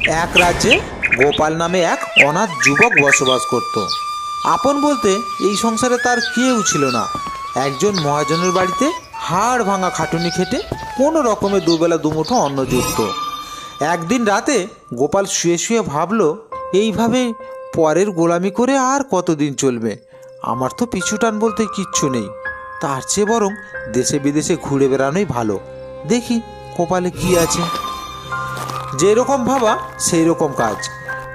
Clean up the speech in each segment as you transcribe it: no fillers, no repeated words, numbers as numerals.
এক রাজ্যে গোপাল নামে এক অনাথ যুবক বসবাস করত। আপন বলতে এই সংসারে তার কেউ ছিল না। একজন মহাজনের বাড়িতে হাড় ভাঙা খাটুনি খেটে কোনো রকমে দুবেলা দুমুঠো অন্ন জুটত। একদিন রাতে গোপাল শুয়ে শুয়ে ভাবল, এইভাবে পরের গোলামি করে আর কতদিন চলবে? আমার তো পিছুটান বলতে কিচ্ছু নেই। তার চেয়ে বরং দেশে বিদেশে ঘুরে বেড়ানোই ভালো। দেখি কপালে কি আছে। যেরকম ভাবা সেই রকম কাজ।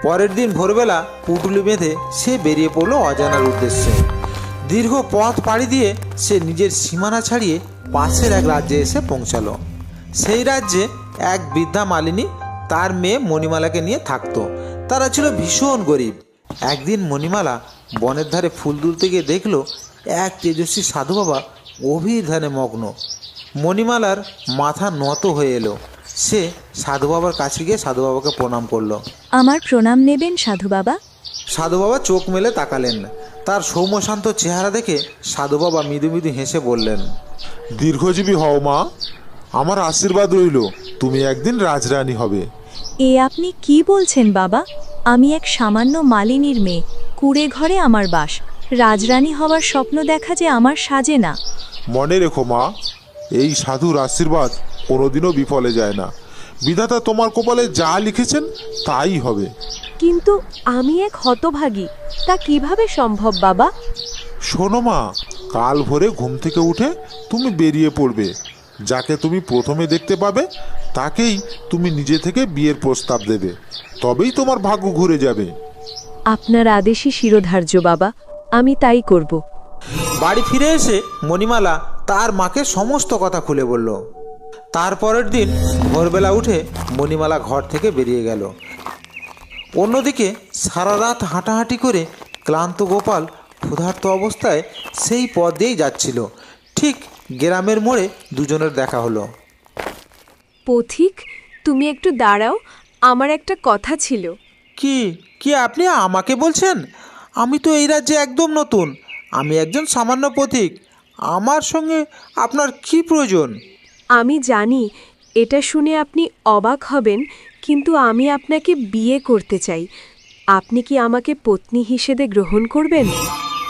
পরের দিন ভোরবেলা পুটুলি বেঁধে সে বেরিয়ে পড়লো অজানার উদ্দেশ্যে। দীর্ঘ পথ পাড়ি দিয়ে সে নিজের সীমানা ছাড়িয়ে পাশের এক রাজ্যে এসে পৌঁছালো। সেই রাজ্যে এক বৃদ্ধা মালিনী তার মেয়ে মণিমালাকে নিয়ে থাকতো। তারা ছিল ভীষণ গরিব। একদিন মণিমালা বনের ধারে ফুল তুলতে গিয়ে দেখলো এক তেজস্বী সাধু বাবা গভীর ধ্যানে মগ্ন। মণিমালার মাথা নত হয়ে এলো। সে সাধু বাবার কাছে গিয়ে সাধু বাবাকে প্রণাম করলো। আমার প্রণাম নেবেন সাধু বাবা? সাধু বাবা চোখ মেলে তাকালেন। তার সৌম্যশান্ত চেহারা দেখে সাধু বাবা মৃদু মৃদু হেসে বললেন, দীর্ঘজীবী হও মা, আমার আশীর্বাদ রইল তুমি একদিন রাজরানী হবে। এ আপনি কি বলছেন বাবা? আমি এক সামান্য মালিনীর মেয়ে, কুড়ে ঘরে আমার বাস। রাজরানী হওয়ার স্বপ্ন দেখা যে আমার সাজে না। মনে রেখো মা, এই সাধুর আশীর্বাদ কোনোদিনও বিফলে যায় না। বিধাতা তোমার কপালে যা লিখেছেন তাই হবে। কিন্তু আমি এক হতভাগী, তা কিভাবে সম্ভব বাবা? শোনো মা, কাল ভোরে ঘুম থেকে উঠে তুমি বেরিয়ে পড়বে। যাকে তুমি প্রথমে দেখতে পাবে তাকেই তুমি নিজে থেকে বিয়ের প্রস্তাব দেবে, তবেই তোমার ভাগ্য ঘুরে যাবে। আপনার আদেশই শিরোধার্য বাবা, আমি তাই করব। বাড়ি ফিরে এসে মণিমালা তার মাকে সমস্ত কথা খুলে বলল। তারপরের দিন ভোরবেলা উঠে মণিমালা ঘর থেকে বেরিয়ে গেল। অন্যদিকে সারা রাত হাঁটাহাঁটি করে ক্লান্ত গোপাল ক্ষুধার্ত অবস্থায় সেই পথ দিয়েই যাচ্ছিল। ঠিক গ্রামের মোড়ে দুজনের দেখা হলো। পথিক, তুমি একটু দাঁড়াও, আমার একটা কথা ছিল। কি কি আপনি আমাকে বলছেন? আমি তো এই রাজ্যে একদম নতুন। আমি একজন সামান্য পথিক। আমার সঙ্গে আপনার কি প্রয়োজন? আমি জানি এটা শুনে আপনি অবাক হবেন, কিন্তু আমি আপনাকে বিয়ে করতে চাই। আপনি কি আমাকে পত্নী হিসেবে গ্রহণ করবেন?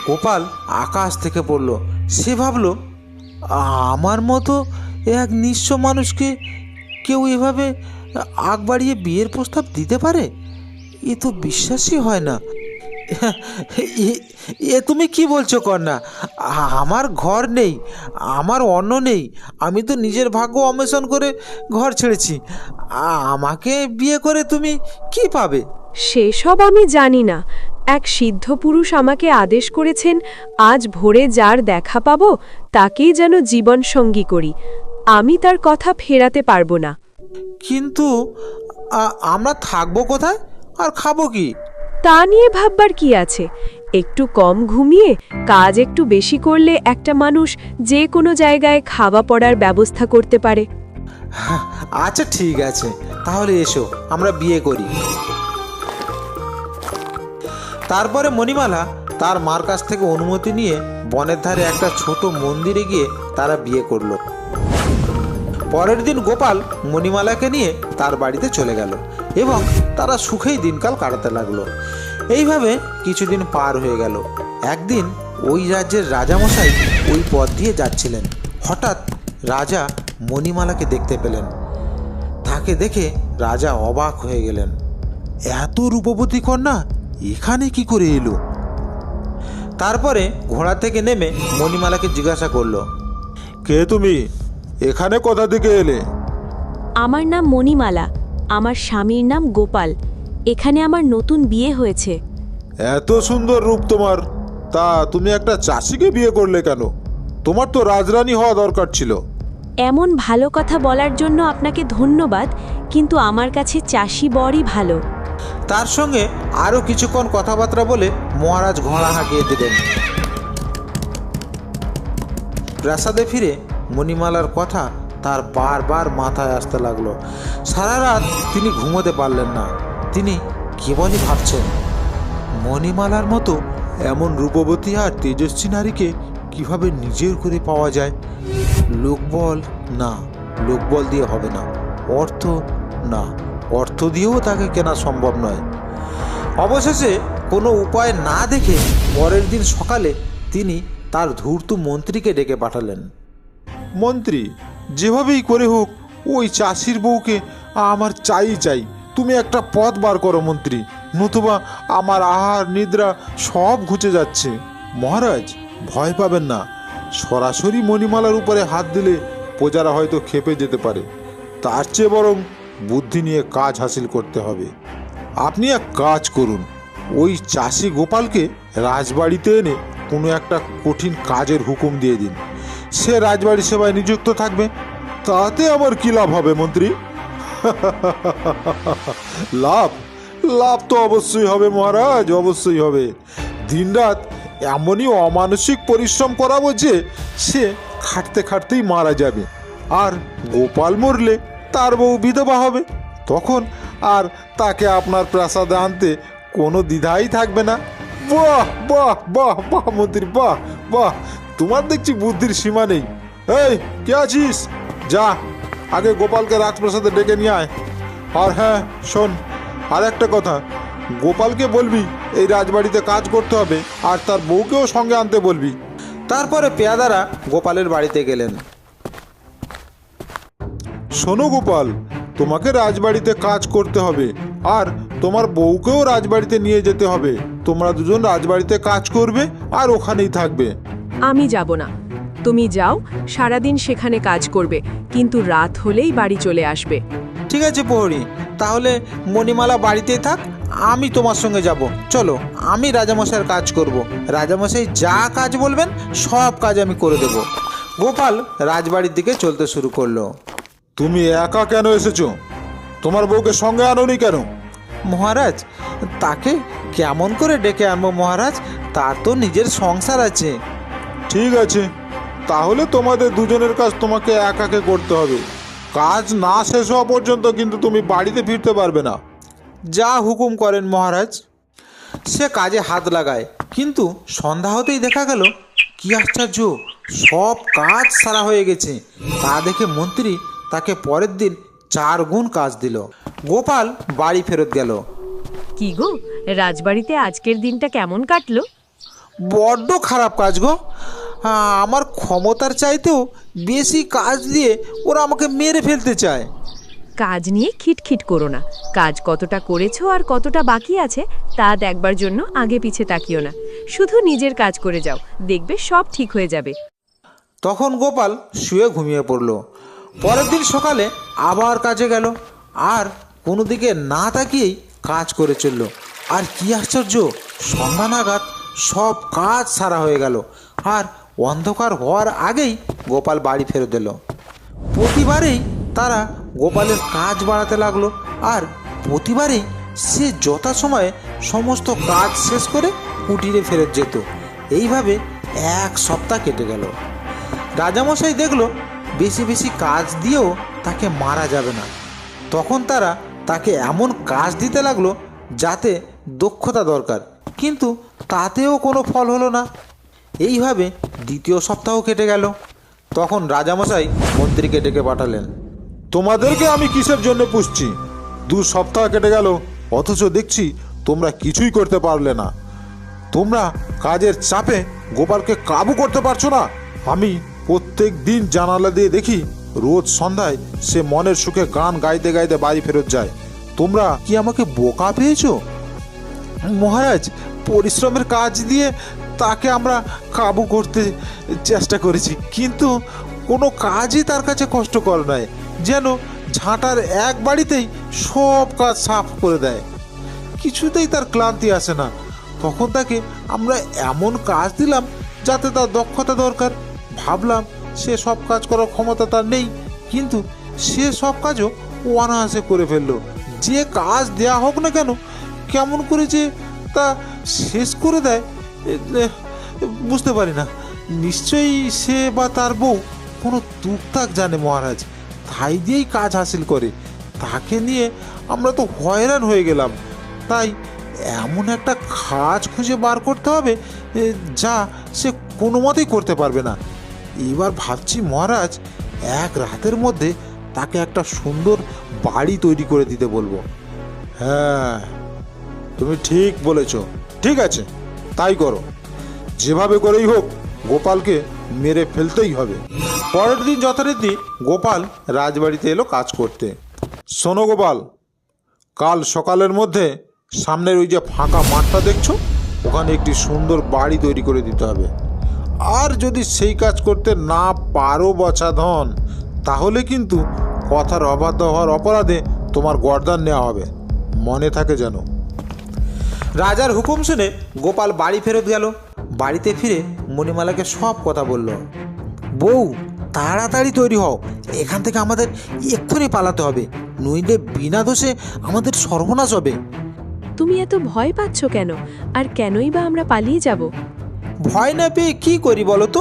গোপাল আকাশ থেকে পড়ল। সে ভাবল, আমার মতো এক নিঃস্ব মানুষকে কেউ এভাবে আগ বাড়িয়ে বিয়ের প্রস্তাব দিতে পারে? এ তো বিশ্বাসই হয় না। এ তুমি কি বলছো কন্যা? আমার ঘর নেই, আমার অন্ন নেই। আমি তো নিজের ভাগ্য অন্বেষণ করে ঘর ছেড়েছি। আমাকে বিয়ে করে তুমি কি পাবে? সেসব আমি জানি না। এক সিদ্ধ পুরুষ আমাকে আদেশ করেছেন, আজ ভোরে যার দেখা পাবো তাকেই যেন জীবন সঙ্গী করি। আমি তার কথা ফেরাতে পারবো না। কিন্তু আমরা থাকবো কোথায় আর খাবো কি? তা নিয়ে ভাববার কি আছে? একটু কম ঘুমিয়ে কাজ একটু বেশি করলে একটা মানুষ যে কোনো জায়গায় খাওয়া পড়ার ব্যবস্থা করতে পারে। আচ্ছা ঠিক আছে, তাহলে এসো আমরা বিয়ে করি। তারপরে মণিমালা তার মার কাছ থেকে অনুমতি নিয়ে বনের ধারে একটা ছোট মন্দিরে গিয়ে তারা বিয়ে করলো। পরের দিন গোপাল মণিমালাকে নিয়ে তার বাড়িতে চলে গেল এবং তারা সুখেই দিনকাল কাটাতে লাগলো। এইভাবে কিছুদিন পার হয়ে গেল। একদিন ওই রাজ্যের রাজামশাই ওই পথ দিয়ে যাচ্ছিলেন। হঠাৎ রাজা মণিমালাকে দেখতে পেলেন। তাকে দেখে রাজা অবাক হয়ে গেলেন। এত রূপবতী কন্যা এখানে কি করে এলো? তারপরে ঘোড়া থেকে নেমে মণিমালাকে জিজ্ঞাসা করলো, কে তুমি? এখানে কোথা থেকে এলে? আমার নাম মণিমালা, আমার স্বামীর নাম গোপাল। এখানে আমার নতুন বিয়ে হয়েছে। এত সুন্দর রূপ তোমার, তা তুমি একটা চাষিকে বিয়ে করলে কেন? তোমার তো রাজরানী হওয়া দরকার ছিল। এমন ভালো কথা বলার জন্য আপনাকে ধন্যবাদ, কিন্তু আমার কাছে চাষি বরই ভালো। তার সঙ্গে আরও কিছুক্ষণ কথাবার্তা বলে মহারাজ ঘোড়া হাঁকিয়ে দিলেন। প্রাসাদে ফিরে মণিমালার কথা তার বারবার মাথায় আসতে লাগলো। সারা রাত তিনি ঘুমোতে পারলেন না। তিনি কেবলই ভাবছেন, মণিমালার মতো এমন রূপবতী আর তেজস্বী নারীকে কিভাবে নিজের করে পাওয়া যায়। লোকবল না, লোকবল দিয়ে হবে না। অর্থ না, অর্থ দিয়েও তাকে কেনা সম্ভব নয়। অবশেষে কোনো উপায় না দেখে পরের দিন সকালে তিনি তার ধূর্ত মন্ত্রীকে ডেকে পাঠালেন। মন্ত্রী, যেভাবেই করে হোক ওই চাষির বউকে আমার চাই। তুমি একটা পথ বার করো মন্ত্রী, নতুবা আমার আহার নিদ্রা সব ঘুচে যাচ্ছে। মহারাজ, ভয় পাবেন না। সরাসরি মণিমালার উপরে হাত দিলে প্রজারা হয়তো ক্ষেপে যেতে পারে। তার চেয়ে বরং বুদ্ধি নিয়ে কাজ হাসিল করতে হবে। আপনি এক কাজ করুন, ওই চাষি গোপালকে রাজবাড়িতে এনে কোনো একটা কঠিন কাজের হুকুম দিয়ে দিন। সে রাজবাড়ি সেবায় নিযুক্ত থাকবে। তাতে আমার কি লাভ হবে মন্ত্রী? লাভ তো অবশ্যই হবে মহারাজ, অবশ্যই হবে। দিনরাত এমনই অমানসিক পরিশ্রম করাবো যে সে খাটতে খাটতেই মারা যাবে। আর গোপাল মরলে তার বউ বিধবা হবে। তখন আর তাকে আপনার প্রাসাদে আনতে কোনো দ্বিধাই থাকবে না। বাহ বাহ বাহ বাহ মন্ত্রী, বাহ, তোমার দেখছি বুদ্ধির সীমা নেই। এই, কে আছিস? যা, আগে গোপালকে রাজপ্রাসাদে ডেকে নিয়ে আয়। আর হ্যাঁ শোন, আর একটা কথা, গোপালকে বলবি এই রাজবাড়িতে কাজ করতে হবে, আর তার বউকেও সঙ্গে আনতে বলবি। তারপরে পেয়াদারা গোপালের বাড়িতে গেলেন। শোনো গোপাল, তোমাকে রাজবাড়িতে কাজ করতে হবে, আর তোমার বউকেও রাজবাড়িতে নিয়ে যেতে হবে। তোমরা দুজন রাজবাড়িতে কাজ করবে আর ওখানেই থাকবে। আমি যাব না, তুমি যাও, সারাদিন সেখানে কাজ করবে, কিন্তু রাত হলেই বাড়ি চলে আসবে। ঠিক আছে প্রহরী, তাহলে মণিমালা বাড়িতেই থাক, আমি তোমার সঙ্গে যাব। চলো, আমি রাজামশাইয়ের কাজ করব। রাজামশাই যা কাজ বলবেন সব কাজ আমি করে দেব। গোপাল রাজবাড়ির দিকে চলতে শুরু করলো। তুমি একা কেন এসেছো? তোমার বউকে সঙ্গে আনোনি কেন? মহারাজ, তাকে কেমন করে ডেকে আনবো মহারাজ? তার তো নিজের সংসার আছে। ঠিক আছে, তাহলে তোমাদের দুজনের কাজ তোমাকে একাকে করতে হবে। কাজ না শেষ হওয়া পর্যন্ত কিন্তু তুমি বাড়িতে ফিরতে পারবে না। যা হুকুম করেন মহারাজ। সে কাজে হাত লাগায়, কিন্তু সন্ধ্যা হতেই দেখা গেল কি আশ্চর্য, সব কাজ সারা হয়ে গেছে। তা দেখে মন্ত্রী তাকে পরের দিন 4 গুণ কাজ দিল। গোপাল বাড়ি ফেরত গেল। কি গো, রাজবাড়িতে আজকের দিনটা কেমন কাটলো? বড্ড খারাপ কাজ গো। আমার ক্ষমতার চাইতেও বেশি কাজ দিয়ে ওরা আমাকে মেরে ফেলতে চায়। কাজ নিয়ে খিটখিট করো না। কাজ কতটা করেছো আর কতটা বাকি আছে তা দেখবার জন্য আগে পিছে তাকিও না। শুধু নিজের কাজ করে যাও, দেখবে সব ঠিক হয়ে যাবে। তখন গোপাল শুয়ে ঘুমিয়ে পড়ল। পরের দিন সকালে আবার কাজে গেল, আর কোনো দিকে না তাকিয়েই কাজ করে চলল। আর কি আশ্চর্য, সন্ধ্যা নাগাদ সব কাজ সারা হয়ে গেল, আর অন্ধকার হওয়ার আগেই গোপাল বাড়ি ফেরত এলো। প্রতিবারেই তারা গোপালের কাজ বাড়াতে লাগলো, আর প্রতিবারেই সে যথাসময়ে সমস্ত কাজ শেষ করে কুটিরে ফেরত যেত। এইভাবে 1 সপ্তাহ কেটে গেল। রাজামশাই দেখলো বেশি বেশি কাজ দিয়েও তাকে মারা যাবে না। তখন তারা তাকে এমন কাজ দিতে লাগলো যাতে দক্ষতা দরকার, কিন্তু তাতেও কোনো ফল হলো না। এইভাবে 2য় সপ্তাহ কেটে গেল। তখন রাজামশাই মন্ত্রীকে ডেকে পাঠালেন। তোমাদেরকে আমি কিসের জন্য পুষছি? 2 সপ্তাহ কেটে গেল, অথচ দেখছি তোমরা কিছুই করতে পারলে না। তোমরা কাজের চাপে গোপালকে কাবু করতে পারছো না। আমি প্রত্যেক দিন জানালা দিয়ে দেখি রোজ সন্ধ্যায় সে মনের সুখে গান গাইতে গাইতে বাড়ি ফেরত যায়। তোমরা কি আমাকে বোকা পেয়েছো? মহারাজ, পরিশ্রমের কাজ দিয়ে তাকে আমরা কাবু করতে চেষ্টা করেছি, কিন্তু কোনো কাজই তার কাছে কষ্টকর নয়। যেন ঝাঁটার এক বাড়িতেই সব কাজ সাফ করে দেয়। কিছুতেই তার ক্লান্তি আসে না। তখন তাকে আমরা এমন কাজ দিলাম যাতে তার দক্ষতা দরকার। ভাবলাম সে সব কাজ করার ক্ষমতা তার নেই, কিন্তু সে সব কাজও অনায়াসে করে ফেললো। যে কাজ দেয়া হোক না কেন, কেমন করে যে তা শেষ করে দেয় বুঝতে পারি না। নিশ্চয়ই সে বা তার বউ কোনো টুকটাক জানে মহারাজ, তাই দিয়েই কাজ হাসিল করে। তাকে নিয়ে আমরা তো হয়রান হয়ে গেলাম। তাই এমন একটা কাজ খুঁজে বার করতে হবে যা সে কোনো মতেই করতে পারবে না। এবার ভাবছি মহারাজ, 1 রাতের মধ্যে তাকে একটা সুন্দর বাড়ি তৈরি করে দিতে বলবো। হ্যাঁ, তুমি ঠিক বলেছ। ঠিক আছে, তাই করো। যেভাবে করেই হোক গোপালকে মেরে ফেলতেই হবে। পরের দিন যথারীতি গোপাল রাজবাড়িতে এলো কাজ করতে। শোনো গোপাল, কাল সকালের মধ্যে সামনের ওই যে ফাঁকা মাঠটা দেখছো, ওখানে একটি সুন্দর বাড়ি তৈরি করে দিতে হবে। আর যদি সেই কাজ করতে না পারো বছাধন, তাহলে কিন্তু কথার অবাধ্য হওয়ার অপরাধে তোমার গর্দান নেওয়া হবে, মনে থাকে যেন। রাজার হুকুম শুনে গোপাল বাড়ি ফেরত গেল। বাড়িতে ফিরে মণিমালাকে সব কথা বলল। বউ, তাড়াতাড়ি তৈরি হও, এখান থেকে আমাদের এক্ষুনি পালাতে হবে, নইলে বিনা দোষে আমাদের সর্বনাশ হবে। তুমি এত ভয় পাচ্ছ কেন? আর কেনই বা আমরা পালিয়ে যাব? ভয় না পেয়ে কি করি বলো তো?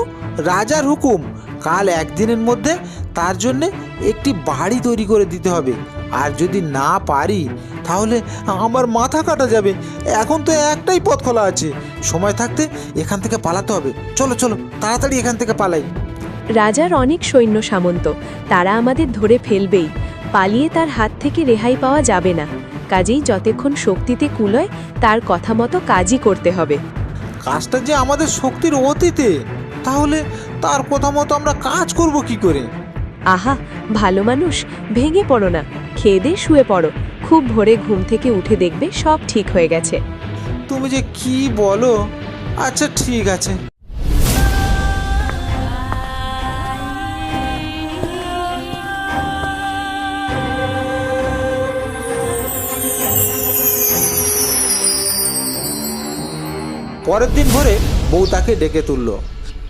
রাজার হুকুম, কাল একদিনের মধ্যে তার জন্যে একটি বাড়ি তৈরি করে দিতে হবে। আর যদি না পারি তাহলে আমার মাথা কাটা যাবে। এখন তো একটাই পথ খোলা আছে, সময় থাকতে এখান থেকে পালাতে হবে। চলো চলো, তাড়াতাড়ি এখান থেকে পালাই। রাজার অনেক সৈন্য সামন্ত, তারা আমাদের ধরে ফেলবেই। পালিয়ে তার হাত থেকে রেহাই পাওয়া যাবে না। কাজেই যতক্ষণ শক্তিতে কুলোয় তার কথা মতো কাজই করতে হবে। কাজটা যে আমাদের শক্তির অতীতে, তাহলে তার কথা মতো আমরা কাজ করব কি করে? আহা, ভালো মানুষ, ভেঙে পড়ো না, খেয়ে দিয়ে শুয়ে পড়ো। খুব ভোরে ঘুম থেকে উঠে দেখবে সব ঠিক হয়ে গেছে। তুমি যে কি বলো। আচ্ছা ঠিক আছে। পরের দিন ভোরে বউ তাকে ডেকে তুলল।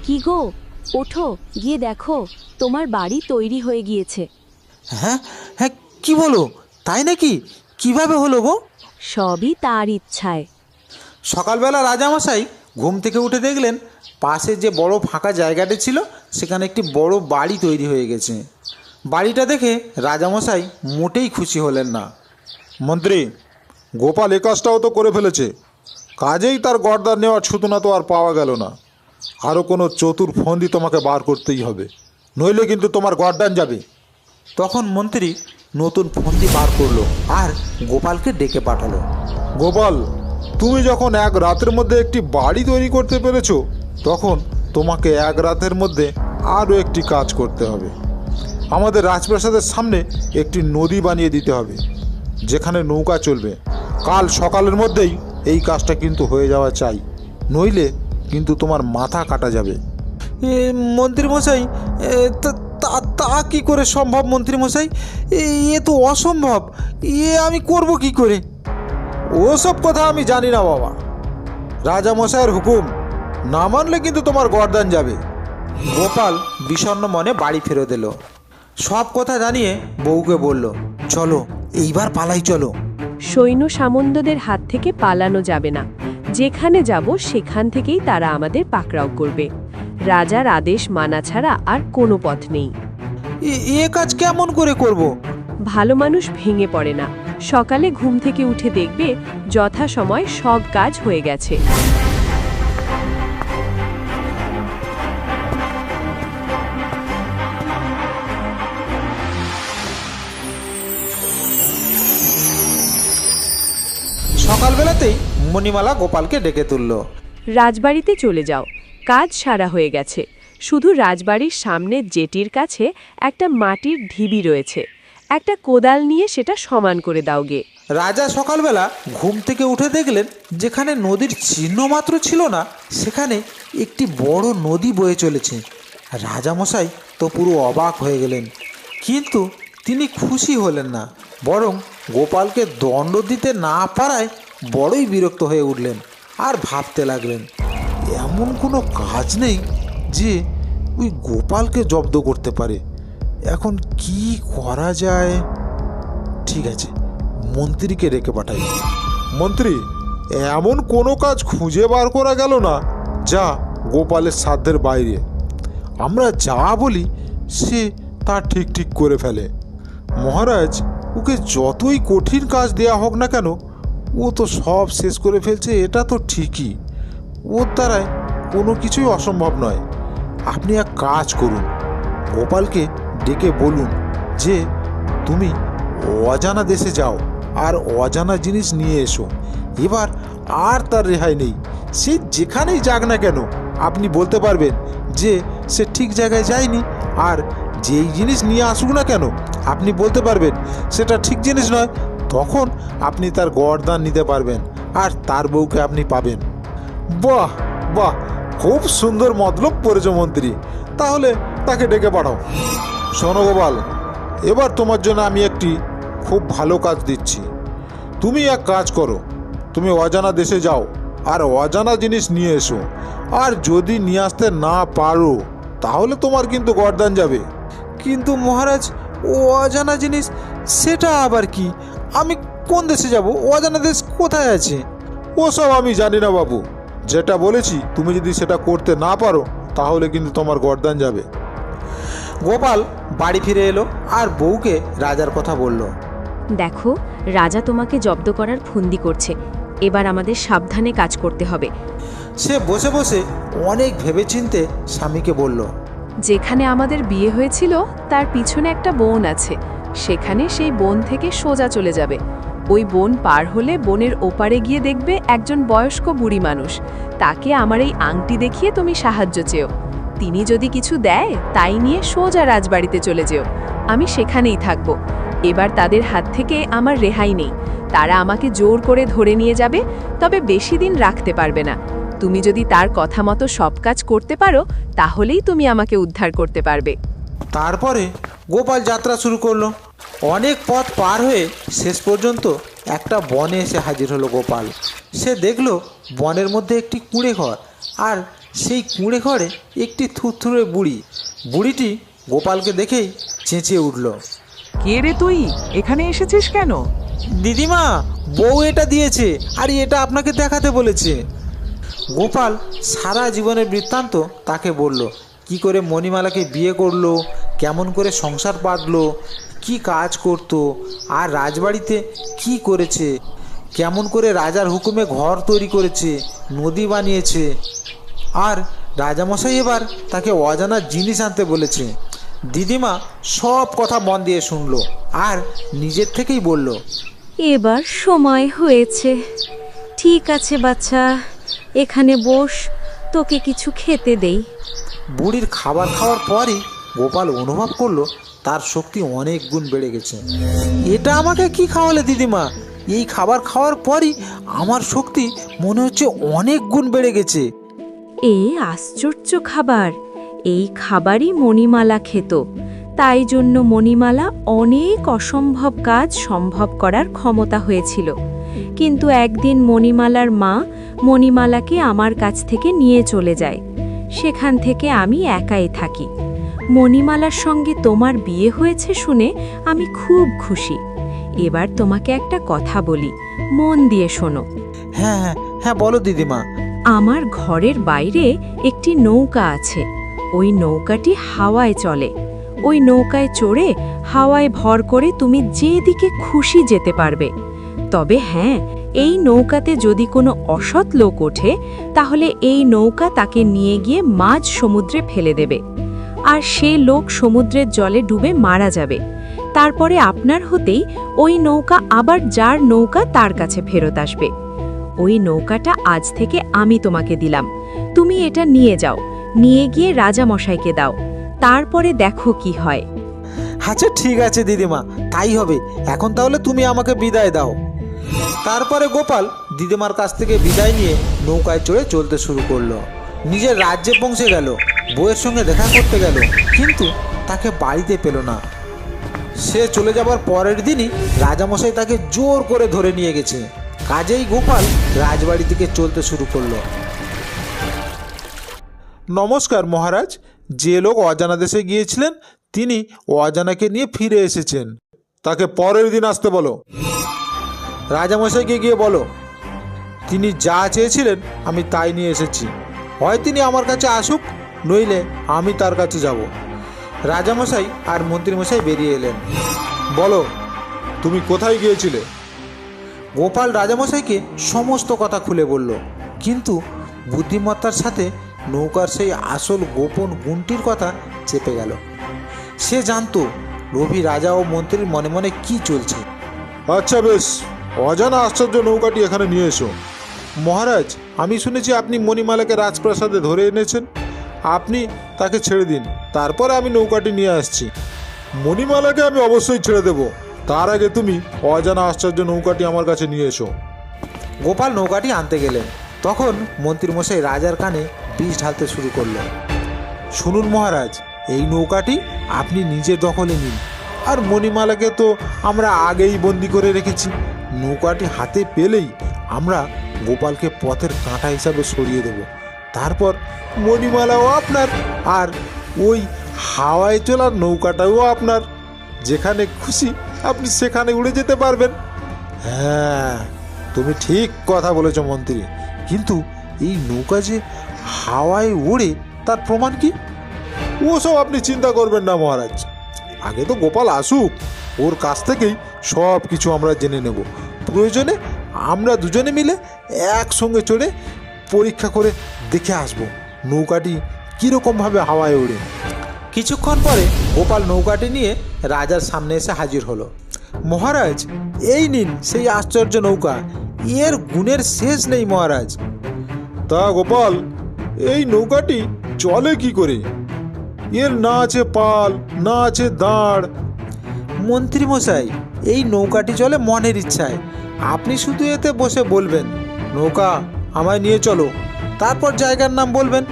কি গো, ওঠো, গিয়ে দেখো তোমার বাড়ি তৈরি হয়ে গিয়েছে। হ্যাঁ হ্যাঁ, কি বলো? তাই নাকি? কিভাবে হলো গো? সবই তার ইচ্ছায়। সকালবেলা রাজামশাই ঘুম থেকে উঠে দেখলেন পাশে যে বড় ফাঁকা জায়গাটি ছিল সেখানে একটি বড় বাড়ি তৈরি হয়ে গেছে। বাড়িটা দেখে রাজামশাই মোটেই খুশি হলেন না। মন্ত্রী, গোপাল এ কাজটাও তো করে ফেলেছে, কাজেই তার গর্দান নেওয়ার ছুতনা তো আর পাওয়া গেল না। আরও কোনো চতুর ফন্দি তোমাকে বার করতেই হবে, নইলে কিন্তু তোমার গর্দান যাবে। তখন মন্ত্রী নতুন ফন্দি বার করলো আর গোপালকে ডেকে পাঠালো। গোপাল, তুমি যখন এক রাতের মধ্যে একটি বাড়ি তৈরি করতে পেরেছো, তখন তোমাকে এক রাতের মধ্যে আরও একটি কাজ করতে হবে। আমাদের রাজপ্রাসাদের সামনে একটি নদী বানিয়ে দিতে হবে, যেখানে নৌকা চলবে। কাল সকালের মধ্যেই এই কাজটা কিন্তু হয়ে যাওয়া চাই, নইলে কিন্তু তোমার মাথা কাটা যাবে। মন্ত্রী মশাই, তা কি করে সম্ভব? মন্ত্রী মশাই, এ তো অসম্ভব। আমি করব কি করে? ওসব কথা আমি জানি না বাবা, রাজা মশাইয়ের হুকুম, না মানলে কিন্তু তোমার গর্দান যাবে। গোপাল বিষণ্ণ মনে বাড়ি ফেরত এলো। সব কথা জানিয়ে বউকে বলল, চলো এইবার পালাই, চলো। সৈন্য সামন্তদের হাত থেকে পালানো যাবে না। যেখানে যাব সেখান থেকেই তারা আমাদের পাকড়াও করবে। রাজার আদেশ মানা ছাড়া আর কোনো পথ নেই। এ কাজ কেমন করে করব? ভালো মানুষ ভেঙে পড়ে না। সকালে ঘুম থেকে উঠে দেখবে যথাসময় সব কাজ হয়ে গেছে। সকালবেলাতেই মণিমালা গোপালকে ডেকে তুলল। রাজবাড়িতে চলে যাও, কাজ সারা হয়ে গেছে। শুধু রাজবাড়ির সামনে জেটির কাছে একটা মাটির ঢিবি রয়েছে, একটা কোদাল নিয়ে সেটা সমান করে দাও গে। রাজা সকালবেলা ঘুম থেকে উঠে দেখলেন যেখানে নদীর চিহ্ন মাত্র ছিল না, সেখানে একটি বড় নদী বয়ে চলেছে। রাজামশাই তো পুরো অবাক হয়ে গেলেন, কিন্তু তিনি খুশি হলেন না, বরং গোপালকে দণ্ড দিতে না পারায় বড়ই বিরক্ত হয়ে উঠলেন আর ভাবতে লাগলেন, এমন কোনো কাজ নেই যে ওই গোপালকে জব্দ করতে পারে। এখন কি করা যায়? ঠিক আছে, মন্ত্রীকে ডেকে পাঠাই। মন্ত্রী, এমন কোনো কাজ খুঁজে বার করা গেল না যা গোপালের সাধ্যের বাইরে। আমরা যা বলি সে তা ঠিক ঠিক করে ফেলে। মহারাজ ওকে যতই কঠিন কাজ দেয়া হোক না কেন, ও তো সব শেষ করে ফেলছে, এটা তো ঠিকই। ওর দ্বারায় কোনো কিছুই অসম্ভব নয়। আপনি এক কাজ করুন, গোপালকে ডেকে বলুন যে তুমি অজানা দেশে যাও আর অজানা জিনিস নিয়ে এসো। এবার আর তার রেহাই নেই। সে যেখানেই যাক না কেন আপনি বলতে পারবেন যে সে ঠিক জায়গায় যায়নি, আর যেই জিনিস নিয়ে আসুক না কেন আপনি বলতে পারবেন সেটা ঠিক জিনিস নয়। তখন আপনি তার গরদান নিতে পারবেন আর তার বউকে আপনি পাবেন। বাহ বাহ, খুব সুন্দর মতলব পড়েছ মন্ত্রী। তাহলে তাকে ডেকে পাঠাও। শোনো গোপাল, এবার তোমার জন্য আমি একটি খুব ভালো কাজ দিচ্ছি। তুমি এক কাজ করো, তুমি অজানা দেশে যাও আর অজানা জিনিস নিয়ে এসো। আর যদি নিয়ে আসতে না পারো তাহলে তোমার কিন্তু গরদান যাবে। কিন্তু মহারাজ, ও অজানা জিনিস সেটা আবার কি? আমি কোন দেশে যাব? অজানা দেশ কোথায় আছে? ওসব আমি জানি না বাবু। যেটা বলেছি তুমি যদি সেটা করতে না পারো তাহলে কিন্তু তোমার গরদান যাবে। গোপাল বাড়ি ফিরে এলো আর বউকে রাজার কথা বলল। দেখো, রাজা তোমাকে জব্দ করার ফন্দি করছে। এবার আমাদের সাবধানে কাজ করতে হবে। সে বসে বসে অনেক ভেবেচিন্তে স্বামীকে বলল, যেখানে আমাদের বিয়ে হয়েছিল তার পিছনে একটা বন আছে, সেখানে সেই বন থেকে সোজা চলে যাবে। ওই বন পার হলে বনের ওপারে গিয়ে দেখবে একজন বয়স্ক বুড়ি মানুষ। তাকে আমার এই আংটি দেখিয়ে তুমি সাহায্য চেও। তিনি যদি কিছু দেয় তাই নিয়ে সোজা রাজবাড়িতে চলে যেও। আমি সেখানেই থাকব। এবার তাদের হাত থেকে আমার রেহাই নেই। তারা আমাকে জোর করে ধরে নিয়ে যাবে, তবে বেশি দিন রাখতে পারবে না। তুমি যদি তার কথা মতো সব কাজ করতে পারো তাহলেই তুমি আমাকে উদ্ধার করতে পারবে। তারপরে গোপাল যাত্রা শুরু করলো। অনেক পথ পার হয়ে শেষ পর্যন্ত একটা বনে এসে হাজির হলো গোপাল। সে দেখলো বনের মধ্যে একটি কুঁড়ে ঘর, আর সেই কুঁড়ে ঘরে একটি থুরথুরে বুড়ি। বুড়িটি গোপালকে দেখেই চেঁচিয়ে উঠল, কে রে তুই? এখানে এসেছিস কেন? দিদিমা, বউ এটা দিয়েছে আর এটা আপনাকে দেখাতে বলেছে। গোপাল সারা জীবনের বৃত্তান্ত তাকে বলল। কি করে মণিমালাকে বিয়ে করলো, কেমন করে সংসার পাতলো, কি কাজ করত, আর রাজবাড়িতে কি করেছে, কেমন করে রাজার হুকুমে ঘর তৈরি করেছে, নদী বানিয়েছে। আর রাজামশাই এবার তাকে অজানা জিনিস আনতে বলেছে। দিদিমা সব কথা মন দিয়ে শুনলো আর নিজের থেকেই বলল, এবার সময় হয়েছে। ঠিক আছে বাচ্চা, এখানে বস, তোকে কিছু খেতে দেই। বুড়ির খাবার খাওয়ার পরই গোপাল অনুভব করলো তার শক্তি অনেক গুণ বেড়ে গেছে। এটা আমাকে কি খাওয়ালে দিদিমা? এই খাবার খাওয়ার পরই আমার শক্তি মনে হচ্ছে অনেক গুণ বেড়ে গেছে। এই আশ্চর্য খাবার! এই খাবারই মণিমালা খেত। তাই জন্য মণিমালা অনেক অসম্ভব কাজ সম্ভব করার ক্ষমতা হয়েছিল। কিন্তু একদিন মণিমালার মা মণিমালাকে আমার কাছ থেকে নিয়ে চলে যায়। সেখান থেকে আমি একাই থাকি। মণিমালার সঙ্গে তোমার বিয়ে হয়েছে শুনে আমি খুব খুশি। এবার তোমাকে একটা কথা বলি, মন দিয়ে শোনো। হ্যাঁ হ্যাঁ হ্যাঁ, বলো দিদিমা। আমার ঘরের বাইরে একটি নৌকা আছে। ওই নৌকাটি হাওয়ায় চলে। ওই নৌকায় চড়ে হাওয়ায় ভর করে তুমি যেদিকে খুশি যেতে পারবে। তবে হ্যাঁ, এই নৌকাতে যদি কোনো অসৎ লোক ওঠে তাহলে এই নৌকা তাকে নিয়ে গিয়ে মাঝ সমুদ্রে ফেলে দেবে, আর সে লোক সমুদ্রের জলে ডুবে মারা যাবে। তারপরে আপনার হতেই ওই নৌকা আবার যার নৌকা তার কাছে ফেরত আসবে। ওই নৌকাটা আজ থেকে আমি তোমাকে দিলাম। তুমি এটা নিয়ে যাও, নিয়ে গিয়ে রাজামশাইকে দাও। তারপরে দেখো কি হয়। আচ্ছা ঠিক আছে দিদিমা, তাই হবে। এখন তাহলে তুমি আমাকে বিদায় দাও। তারপরে গোপাল দিদিমার কাছ থেকে বিদায় নিয়ে নৌকায় চড়ে চলতে শুরু করলো। নিজের রাজ্যে পৌঁছে গেল, বউয়ের সঙ্গে দেখা করতে গেল, কিন্তু তাকে বাড়িতে পেল না। সে চলে যাবার পরের দিনই রাজামশাই তাকে জোর করে ধরে নিয়ে গেছে। কাজেই গোপাল রাজবাড়ি থেকে চলতে শুরু করলো। নমস্কার মহারাজ। যে লোক অজানা দেশে গিয়েছিলেন তিনি অজানাকে নিয়ে ফিরে এসেছেন। তাকে পরের দিন আসতে বলো। রাজামশাইকে গিয়ে বলো, তিনি যা চেয়েছিলেন আমি তাই নিয়ে এসেছি। হয় তিনি আমার কাছে আসুক, নইলে আমি তার কাছে যাব। রাজামশাই আর মন্ত্রীমশাই বেরিয়ে এলেন। বলো, তুমি কোথায় গিয়েছিলে? গোপাল রাজামশাইকে সমস্ত কথা খুলে বলল, কিন্তু বুদ্ধিমত্তার সাথে নৌকার সেই আসল গোপন গুণটির কথা চেপে গেল। সে জানতো রবি রাজা ও মন্ত্রীর মনে মনে কি চলছে। আচ্ছা বেশ, অজানা আশ্চর্য নৌকাটি এখানে নিয়ে এসো। মহারাজ, আমি শুনেছি আপনি মণিমালাকে রাজপ্রাসাদে ধরে এনেছেন। আপনি তাকে ছেড়ে দিন, তারপরে আমি নৌকাটি নিয়ে আসছি। মণিমালাকে আমি অবশ্যই ছেড়ে দেব, তার আগে তুমি অজানা আশ্চর্য নৌকাটি আমার কাছে নিয়ে এসো। গোপাল নৌকাটি আনতে গেলেন। তখন মন্ত্রীমশাই রাজার কানে বিষ ঢালতে শুরু করলেন। শুনুন মহারাজ, এই নৌকাটি আপনি নিজের দখলে নিন। আর মণিমালাকে তো আমরা আগেই বন্দি করে রেখেছি। নৌকাটি হাতে পেলেই আমরা গোপালকে পথের কাঁটা হিসাবে সরিয়ে দেব। তারপর মণিমালাও আপনার, আর ওই হাওয়ায় চলার নৌকাটাও আপনার। যেখানে খুশি আপনি সেখানে উড়ে যেতে পারবেন। হ্যাঁ, তুমি ঠিক কথা বলেছ মন্ত্রী, কিন্তু এই নৌকা যে হাওয়ায় ওড়ে তার প্রমাণ কি? ওসব আপনি চিন্তা করবেন না মহারাজ। আগে তো গোপাল আসুক, ওর কাছ থেকেই সব কিছু আমরা জেনে নেব। প্রয়োজনে আমরা দুজনে মিলে একসঙ্গে চড়ে পরীক্ষা করে দেখে আসব নৌকাটি কীরকমভাবে হাওয়ায় ওড়ে। কিছুক্ষণ পরে গোপাল নৌকাটি নিয়ে রাজার সামনে এসে হাজির হলো। মহারাজ, এই নিন সেই আশ্চর্য নৌকা, এর গুণের শেষ নেই মহারাজ। তা গোপাল, এই নৌকাটি চলে কি করে? এর না আছে পাল, না আছে দাঁড়। মন্ত্রী মশাই, এই নৌকাটি চলে মনের ইচ্ছায়। আপনি শুধু এতে বসে বলবেন, নৌকা আমায় নিয়ে চলো, তারপর জায়গার নাম বলবেন,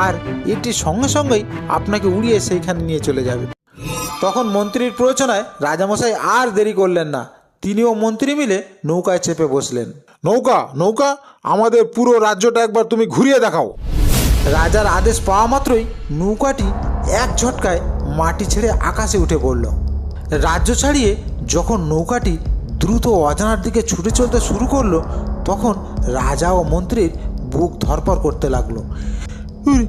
আর এটি সঙ্গে সঙ্গেই আপনাকে উড়িয়ে সেইখানে নিয়ে চলে যাবে। তখন মন্ত্রীর প্ররোচনায় রাজামশাই আর দেরি করলেন না। তিনিও মন্ত্রী মিলে নৌকায় চেপে বসলেন। নৌকা নৌকা, আমাদের পুরো রাজ্যটা একবার তুমি ঘুরিয়ে দেখাও। রাজার আদেশ পাওয়া মাত্রই নৌকাটি এক ঝটকায় মাটি ছেড়ে আকাশে উঠে পড়ল। রাজ্য ছাড়িয়ে যখন নৌকাটি দ্রুত অজানার দিকে ছুটে চলতে শুরু করলো, তখন রাজা ও মন্ত্রীর বুক ধরপড় করতে লাগলো। উরি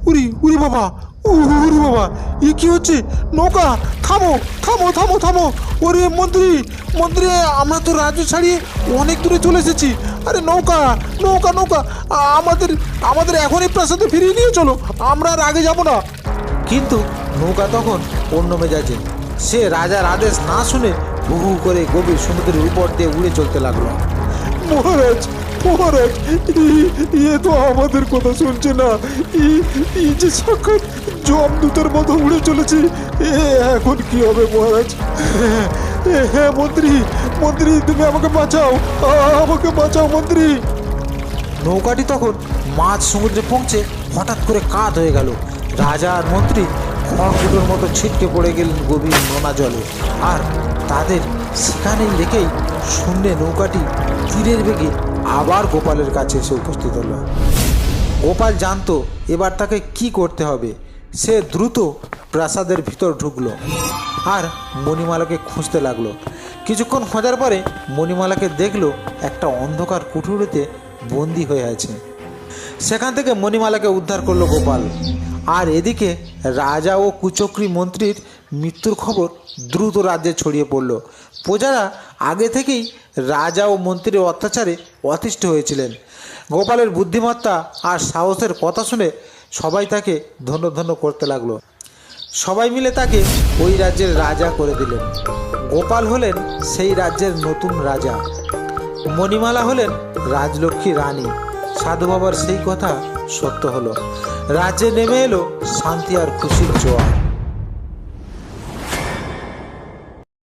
উরি উরি বাবা, উরি বাবা, এ কি হচ্ছে? নৌকা থামো থামো থামো থামো! ওরে মন্ত্রী মন্ত্রী, আমরা তো রাজ্য ছাড়িয়ে অনেক দূরে চলে এসেছি। আরে নৌকা নৌকা নৌকা, আমাদের আমাদের এখনই প্রাসাদে ফিরিয়ে নিয়ে চলো, আমরা আর আগে যাবো না। কিন্তু নৌকা তখন অন্য মেজাজে। সে রাজার আদেশ না শুনে হু হু করে গভীর সমুদ্রের উপর দিয়ে উড়ে চলতে লাগলো। মহারাজ মহারাজ, এ তো আমাদের কথা শুনছে না। এই যে সাক্ষাৎ যমদূতের মতো উড়ে চলেছে, এখন কি হবে মহারাজ? হ্যাঁ মন্ত্রী মন্ত্রী, তুমি আমাকে বাঁচাও, আমাকে বাঁচাও মন্ত্রী। নৌকাটি তখন মাঝ সমুদ্রে পৌঁছে হঠাৎ করে কাত হয়ে গেল। রাজা আর মন্ত্রী খড়কুটোর মতো ছিটকে পড়ে গেলেন গভীর নোনা জলে। আর তাদের সেখানেই রেখেই শূন্যে নৌকাটি তীরের বেগে আবার গোপালের কাছে এসে উপস্থিত হলো। গোপাল জানতো এবার তাকে কি করতে হবে। সে দ্রুত প্রাসাদের ভিতর ঢুকলো আর মণিমালাকে খুঁজতে লাগলো। কিছুক্ষণ খোঁজার পরে মণিমালাকে দেখলো একটা অন্ধকার কুঠুরিতে বন্দি হয়ে আছে। সেখান থেকে মণিমালাকে উদ্ধার করলো গোপাল। আর এদিকে রাজা ও কুচক্রী মন্ত্রীর মৃত্যুর খবর দ্রুত রাজ্যে ছড়িয়ে পড়ল। প্রজারা আগে থেকেই রাজা ও মন্ত্রীর অত্যাচারে অতিষ্ঠ হয়েছিলেন। গোপালের বুদ্ধিমত্তা আর সাহসের কথা শুনে সবাই তাকে ধন্য ধন্য করতে লাগলো। সবাই মিলে তাকে ওই রাজ্যের রাজা করে দিলেন। গোপাল হলেন সেই রাজ্যের নতুন রাজা, মণিমালা হলেন রাজলক্ষ্মী রানী। সাধু বাবার সেই কথা সত্য হলো। রাজ্যে নেমে এলো শান্তি আর খুশির জোয়ার।